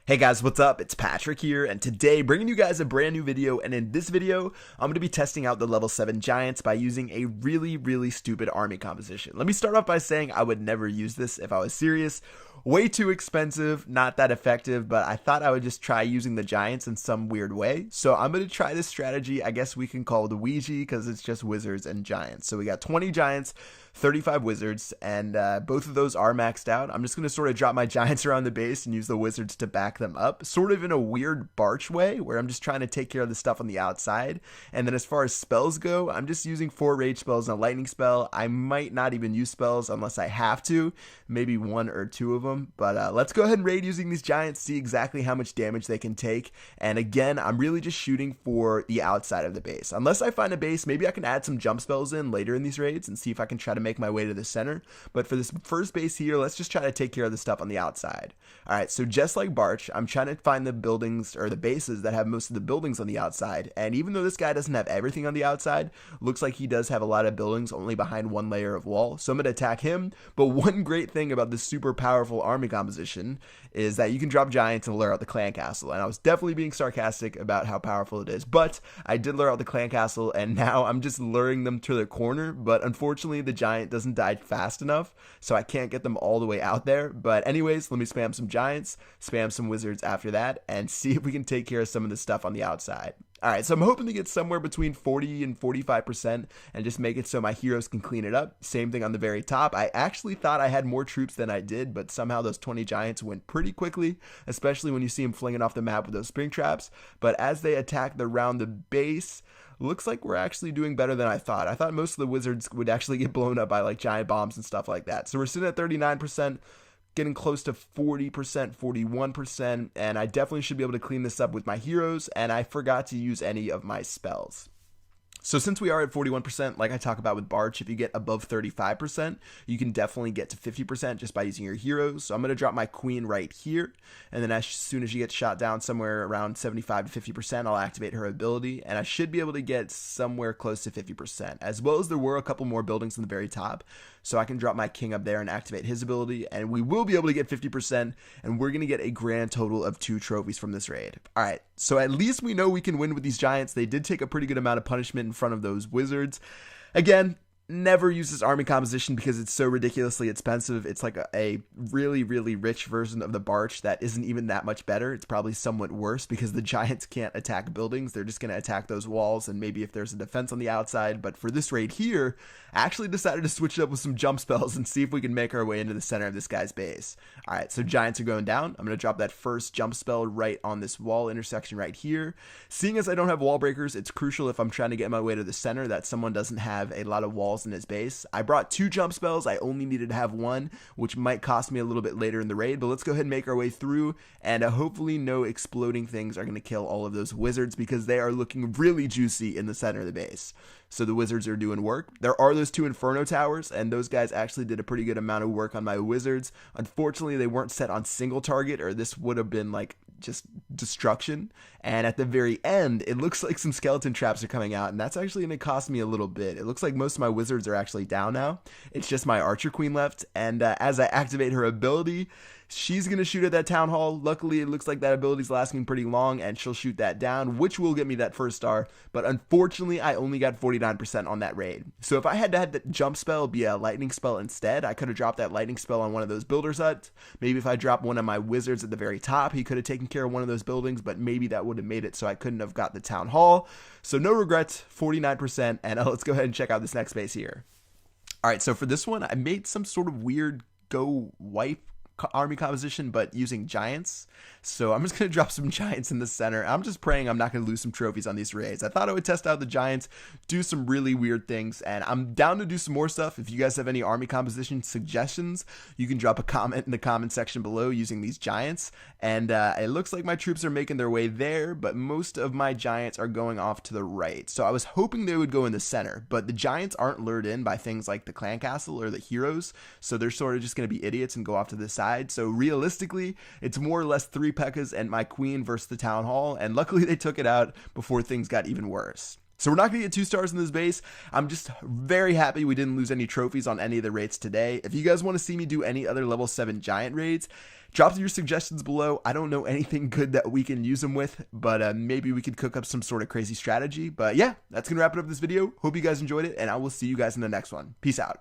Hey guys, what's up? It's Patrick here, and today bringing you guys a brand new video. And in this video, I'm going to be testing out the level 7 giants by using a really stupid army composition. Let me start off by saying I would never use this if I was serious. Way too expensive, not that effective, but I thought I would just try using the giants in some weird way. So I'm going to try this strategy. I guess we can call it the WiGi because it's just wizards and giants. So we got 20 giants, 35 wizards, and both of those are maxed out. I'm just going to sort of drop my giants around the base and use the wizards to back them up, sort of in a weird Barch way where I'm just trying to take care of the stuff on the outside. And then as far as spells go, I'm just using 4 rage spells and a lightning spell. I might not even use spells unless I have to, maybe 1 or 2 of them. But let's go ahead and raid using these giants, see exactly how much damage they can take. And again, I'm really just shooting for the outside of the base. Unless I find a base, maybe I can add some jump spells in later in these raids and see if I can try to make my way to the center. But for this first base here, let's just try to take care of the stuff on the outside. Alright, so just like Barch, I'm trying to find the buildings or the bases that have most of the buildings on the outside. And even though this guy doesn't have everything on the outside, looks like he does have a lot of buildings only behind 1 layer of wall. So I'm going to attack him. But one great thing about this super powerful army composition is that you can drop giants and lure out the clan castle. And I was definitely being sarcastic about how powerful it is, but I did lure out the clan castle, and now I'm just luring them to the corner. But unfortunately the giant doesn't die fast enough, so I can't get them all the way out there. But anyways, let me spam some giants, spam some wizards after that, and see if we can take care of some of the stuff on the outside. Alright, so I'm hoping to get somewhere between 40 and 45% and just make it so my heroes can clean it up. Same thing on the very top. I actually thought I had more troops than I did, but somehow those 20 giants went pretty quickly, especially when you see them flinging off the map with those spring traps. But as they attack around the base, looks like we're actually doing better than I thought. I thought most of the wizards would actually get blown up by like giant bombs and stuff like that. So we're sitting at 39%. Getting close to 40%, 41%, and I definitely should be able to clean this up with my heroes, and I forgot to use any of my spells. So since we are at 41%, like I talk about with Barch, if you get above 35%, you can definitely get to 50% just by using your heroes. So I'm going to drop my queen right here, and then as soon as she gets shot down somewhere around 75 to 50%, I'll activate her ability, and I should be able to get somewhere close to 50%, as well as there were a couple more buildings in the very top. So I can drop my king up there and activate his ability, and we will be able to get 50%, and we're going to get a grand total of 2 trophies from this raid. Alright, so at least we know we can win with these giants. They did take a pretty good amount of punishment in front of those wizards. Again, never use this army composition because it's so ridiculously expensive. It's like a really rich version of the Barch that isn't even that much better. It's probably somewhat worse because the giants can't attack buildings. They're just going to attack those walls and maybe if there's a defense on the outside. But for this raid here, I actually decided to switch it up with some jump spells and see if we can make our way into the center of this guy's base. Alright, so giants are going down. I'm going to drop that first jump spell right on this wall intersection right here. Seeing as I don't have wall breakers, it's crucial if I'm trying to get my way to the center that someone doesn't have a lot of walls in his base. I brought 2 jump spells. I only needed to have 1, which might cost me a little bit later in the raid, but let's go ahead and make our way through, and hopefully no exploding things are going to kill all of those wizards because they are looking really juicy in the center of the base. So the wizards are doing work. There are those 2 Inferno towers, and those guys actually did a pretty good amount of work on my wizards. Unfortunately, they weren't set on single target, or this would have been like just destruction. And at the very end, it looks like some skeleton traps are coming out, and that's actually going to cost me a little bit. It looks like most of my wizards are actually down now. It's just my archer queen left, and as I activate her ability, she's going to shoot at that town hall. Luckily, it looks like that ability's lasting pretty long, and she'll shoot that down, which will get me that first star. But unfortunately, I only got 49% on that raid. So if I had to have that jump spell be a lightning spell instead, I could have dropped that lightning spell on one of those builders huts. Maybe if I dropped one of my wizards at the very top, he could have taken care of one of those buildings, but maybe that would have made it so I couldn't have got the town hall. So no regrets, 49%, and let's go ahead and check out this next base here. Alright, so for this one, I made some sort of weird GiWiPe army composition, but using giants. So I'm just going to drop some giants in the center. I'm just praying I'm not going to lose some trophies on these raids. I thought I would test out the giants, do some really weird things, and I'm down to do some more stuff. If you guys have any army composition suggestions, you can drop a comment in the comment section below using these giants. And it looks like my troops are making their way there, but most of my giants are going off to the right. So I was hoping they would go in the center, but the giants aren't lured in by things like the clan castle or the heroes, so they're sort of just going to be idiots and go off to the side. So realistically, it's more or less 3 P.E.K.K.A.s and my queen versus the town hall, and luckily they took it out before things got even worse. So we're not going to get 2 stars in this base. I'm just very happy we didn't lose any trophies on any of the raids today. If you guys want to see me do any other level 7 giant raids, drop your suggestions below. I don't know anything good that we can use them with, but maybe we could cook up some sort of crazy strategy. But yeah, that's going to wrap it up this video. Hope you guys enjoyed it, and I will see you guys in the next one. Peace out.